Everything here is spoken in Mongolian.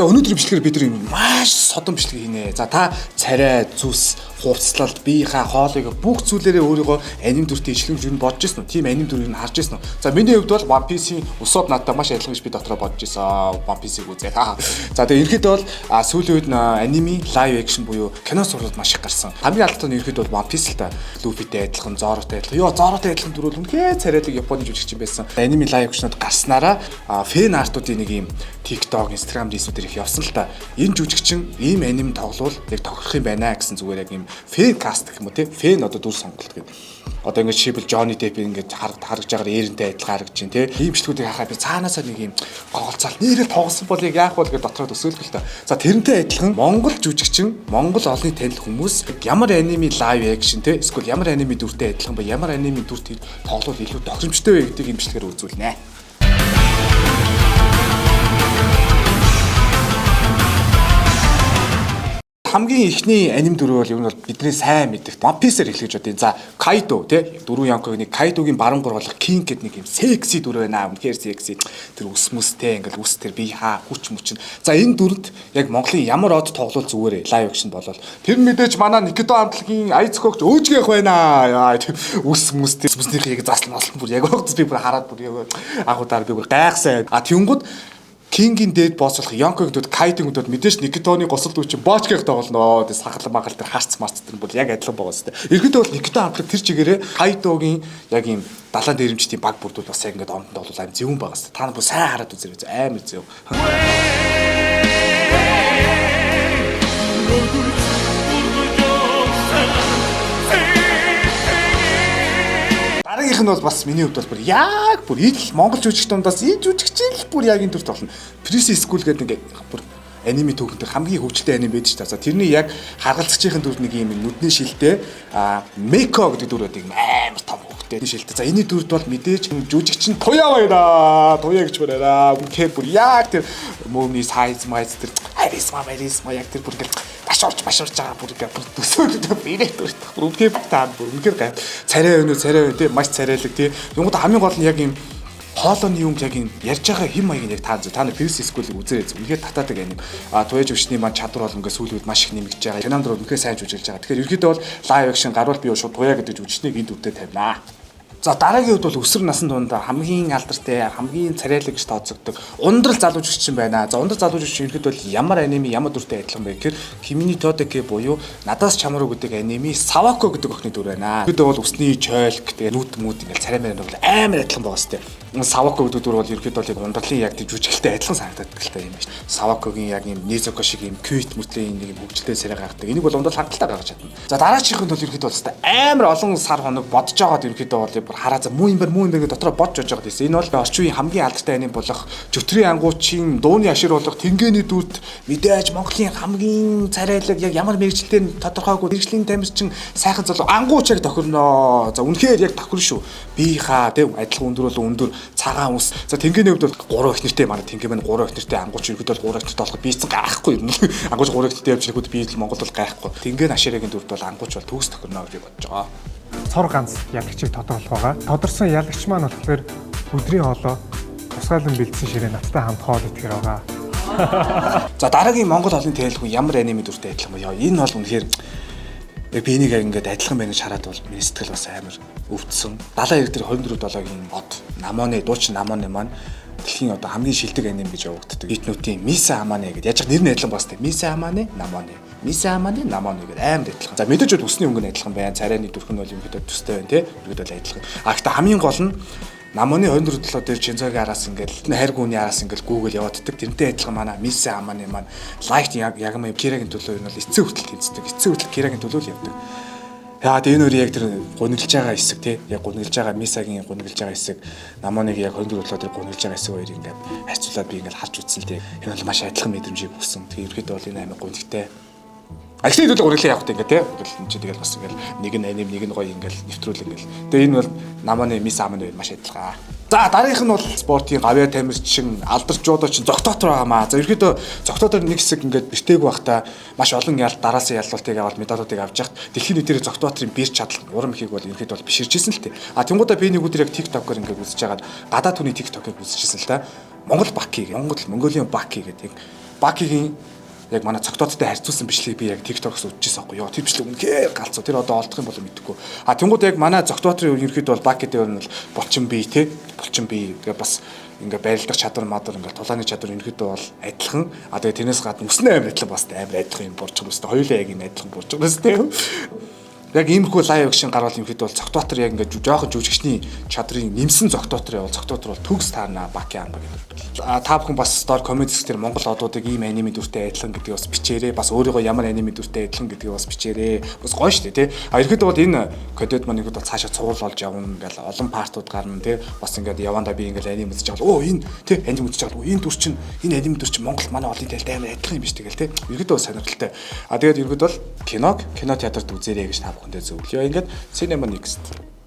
За өнөөдөр бичлэгээр бид нар маш содон бичлэг хийнэ. За та царай, зүс, хувцлал, биеийнхаа хоолыг бүх зүйлээрээ өөрийгөө аним дүртэй ижилхэн юу бодож ирсэн үү? Тийм аним дүрийг харж ирсэн үү? За миний хувьд бол One Piece-ийн усод надад маш адилхан гэж би дотроо бодож ирсэн. One Piece-ийг үзээд. За тэгээ ерөнхийдөө бол сүүлийн үед аниме live action буюу кино сурлууд маш их гарсан. Хамгийн алдартай нь ерөнхийдөө бол One Piece л та. Luffy-тэй адилхан, Zoro-тэй адилхан. Йоо, Zoro-тэй адилхан дүрүүл үнэхээр царайлаг Японы жүжигчин байсан. Аниме live action-ууд гарснараа фэн артуудын нэг юм TikTok, Instagram дэсүүдээр их явсан л та. Энэ жүжигчин ийм аним тоглол яг тоглох юм байна гэсэн зүгээр яг ийм фэн каст гэх юм уу те. Фэн одоо дүр сонголт гэдэг. Одоо ингээд шибл Johnny Depp ингээд харагдж байгаа эрентэй адилхан харагдаж байна те. Ийм бичлэгүүдийг хахаа би цаанаасаа нэг ийм гоголцол нэрээ тоглосон бол яг яах вэ гэж дотроо төсөөлөх л та. За тэрнтэй адилхан Монгол жүжигчин, Монгол олонний танил хүмүүс ямар аниме live action те эсвэл ямар аниме дүртэй адилхан ба ямар аниме дүрт тоглол илүү тохиромжтой вэ гэдгийг энэ бичлэгээр үзүүлнэ. Хамгийн ихний аним дүр бол ер нь бол бидний сайн мэддэг One Piece-ээр хэлгэж бодъё. За Kaido тий дөрвөн Yonko-гийн Kaido-гийн баруун гурвалах King гэдэг нэг юм секси дүр байна. Үнэхээр секси. Тэр ус мүстэй ингээл ус тэр бие хаа хүч мөчн. За энэ дүрд яг Монголын ямар од тоглол зүгээр live action болол. Тэр мэдээж манай Никито хамтлагийн Айцгогч өөжгөх байна. Ус мүстэй ус-мүснийхээ яг заслан бүр яг огт би бүр хараад бүр агуудаар би бүр гайхсан. Тэнгууд King-ийн дээд босс болох Yonko гэдүүд Kaido гэдүүд мэдээж Nikito-ны госол дүүч бооч гэх тоглоно. Тэгээ сахал магаал тэр харц марц тэр бол яг адилхан байгаа сте. Ерөнхийдөө бол Nikito хамтлаг тэр чигээрээ Kaido-гийн яг ийм далайн дээрэмчдийн баг бүрдүүд бас яг ингээд ондонд бол аим зөвүүн байгаа сте. Та нар бүр сайн хараад үзээрэй. Амар зөв. Дараагийнх нь бол бас миний хувьд бол бүр яг бүр ил Монгол жүжигчдээс энэ жүжигчин л бүр яг энэ дүрт болно. Prison School гэдэг нэг бүр аниме түүхэн дээр хамгийн хөгжөлтэй аниме байдаг ч та. За тэрний яг харгалзагчийн дүр нэг юм нүдний шилтэй Meko гэдэг дүр байдаг амар том хөгжөлтэй шилтэй. За энэ дүрд бол мэдээж жүжигчин Туяа байна. Туяа гэж байна. Үнэхээр бүр яг тэр мөвний сайз майз тэр харисма яг тэр бүр башорч байгаа бүр ингээд төсөөлөд бирэт өртөх бүр үнхээр таа бүр үнхээр гай царай өнөө тий маш царайлаг тий юугад хамгийн гол нь яг юм хоолойны юм яг юм ярьж байгаа хэм маяг нь яг та нар Prison School-ийг үзээрэй. Үнхээр татаадаг аним. Туяаж өвчний маань чадвар бол ингээд сүүлийн үед маш их нэмэгдэж байгаа. Кинонд дөрөв үнхээр сайн жүжиглэж байгаа. Тэгэхээр ерөөдөө бол live action гарвал би шууд Туяа гэдэг жүжигчнийг энэ дүртэй тавина. За дараагийн үед бол өсвөр насны дунд хамгийн алдартай, хамгийн царайлаг гэж тооцогддог ундрал залуу жүжигчин байна. За ундрал залуу жүжигчин ихэд бол ямар аниме, ямар дүртэй адилхан бэ гэхээр Kimi ni Todeke буюу Надаас чамруу гэдэг аниме Sawako гэдэг охины дүр байна. Ихэд бол усны чойлк тэгээ нүд мүд ингээл царай мэрэн бол амар адилхан байгаа сте. Sawako гэдэг дүр бол ихэд бол яг ундралын яг жүжиглэлтэй адилхан санагддаг л та юм байна. Sawako-гийн яг юм Nezuko шиг юм cute мөтлийн нэг юм хөгжилтэй сарай гаргадаг. Энийг бол ундрал хангалттай гаргаж чадна. За дараачихын бол ихэд бол амар олон сар хоног бодож байгаад ихэд бол хараа за муу юм бэ дотроо бодж байгаа гэсэн. Энэ бол орчин үеийн хамгийн алдартай аним болох Жүтрийн ангуучийн дууны ашир болох Тэнгээний дүрт мэдээж Монголын хамгийн царайлаг яг ямар мэрэгчлэлтэй тодорхойгүй мэрэгжлийн тамирчин сайхан залуу ангууч яг тохирноо. За үнэхээр яг тохирно шүү. Би хаа тийм адилхан өндөр бол өндөр цагаан ус. За Тэнгээний хувьд бол 3 их нэртэй манай Тэнгээ маань 3 их нэртэй ангууч ихэд бол 3 их нэртэй болох бийцэн гайхгүй юм. Ангууч 3 их нэртэй явж ирэхэд би Монгол бол гайхгүй. Тэнгeen аширын дүрт бол ангууч бол төгс тохирноо гэж бодож байгаа. Цор ганц ялагчийг тодорлох байгаа. Тодорсон ялагч маань болохоор өдрийн хоолой тусгаалan бэлдсэн ширээ надтай хамт хоол идэхэр байгаа. За дараагийн Монгол олон тайлбар ямар аниме дүртэй адилхан боо. Энэ бол үнэхээр би энийг ингээд адилхан байна гэж хараад бол миний сэтгэл бас амар өвдсөн. 72 дээр 24/7-гийн од Намоны дуучин Намоны маань дэлхийн одоо хамгийн шилдэг аним гэж явагддаг. Итнүүтийн Миса Амане гэдэг. Яаж нэр нь адилхан бастай. Миса Амане, Намоны. Миса Амане, Намоны гэдэг амар адилхан. За мэдээж бол усны өнгө нь адилхан байна. Царайны дүрх нь бол юм хэд төстэй байна тий. Бүгд бол адилхан. Гэхдээ хамгийн гол нь Намоны 24/7 дээр Чинзогийн араас ингээд хайр гүний араас ингээд Google явааддаг. Тэрнтэй адилхан манай Миса Амане маань лайк яг юм Кирагийн төлөө энэ бол эцсийн хүртэл хийцдэг. Эцсийн хүртэл Кирагийн төлөө л явдаг. Яа энэ өөр яг тэр гуниглж байгаа хэсэг тий яг гуниглж байгаа Мисагийн гуниглж байгаа хэсэг Намоныг яг 24/7 тэр гуниглж байгаа хэсэг хоёрыг ингээд харьцуулаад би ингээд харж үзсэн тий энэ бол маш адилхан мэдрэмжийг өгсөн. Тэгээ ерөөдөө бол энэ амар гунигтай. Ажлын төлөв гуниглаа явах гэдэг тий энэ чи тэгэл бас ингээд нэг нь аним нэг нь гоё ингээд нэвтрүүл ингээд. Тэгээ энэ бол Намоны Миса Аманы маш адилхан. За дараагийнх нь бол спортын гавьяа тамирчин алдарчуудаа чинь зогтоотор байгаамаа. За ерөөдөө зогтоотор нэг хэсэг ингээд бэртэйг байхдаа маш олон дараасан яллуултыг аваад медалуудыг авч яхад дэлхийн нийтээр зогтооторын бир чадал урам ихийг бол ерөөдөө бол биширчсэн л тээ. Тэнгуудаа би нэг өдөр яг TikTok-оор ингээд үзэж хагаад гадаад хүний TikTok-ыг үзчихсэн л та. Монгол Баки, Монголын Баки гэдэг Бакигийн яг манай цогтоодтой харьцуулсан бичлэгийг би яг TikTok-с үзчихсэн байхгүй юу. Тэр бичлэг үнэхээр галзуу. Тэр одоо олдох юм бол мэдэхгүй. Тэнгууд яг манай цогтоотрын ерөнхийдөө бол Баки дээр нь бол булчин бие те. Булчин бие. Тэгээ бас ингээ байрлах чадвар мадар ингээ тулааны чадвар ерөнхийдөө бол адилхан. Тэгээ тэрнээс гадна өснөө амар адилхан бас амар адилхан юм бурж байгаа юм. Хоёулаа яг энэ адилхан бурж байгаа юм те. Яг иймэрхүү лайв акшн гарвал ерөнхийдөө бол цогтоотор яг ингээ жоохон жүжигчний чадрын нэмсэн цогтоотор явал цогтоотор бол төгс таарна Баки анга гэдэг. Та бүхэн бас стор комент дээр Монгол одуудыг ийм аниме дүртэй адилхан гэдгийг бас бичээрэй. Бас өөрийгөө ямар аниме дүртэй адилхан гэдгийг бас бичээрэй. Бас гоё шүү дээ тий. Ерөнхийдөө бол энэ кодед маань ерөнхийдөө цаашаа цуврал болж явна ингээл олон партууд гарна тий. Бас ингээд явандаа би ингээл аниме үзэж байгаа. Энэ тий аниме үзэж байгаа. Энэ дүр чинь энэ аниме дүр чинь Монгол манай олон дэлтэй амар адилхан юм биш тэгэл тий. Ерөнхийдөө сонирхолтой. Тэгээд ерөнхийдөө бол кино театрт үзээрэй гэж та бүхэндээ зөвлөё. Ингээд Cinema Next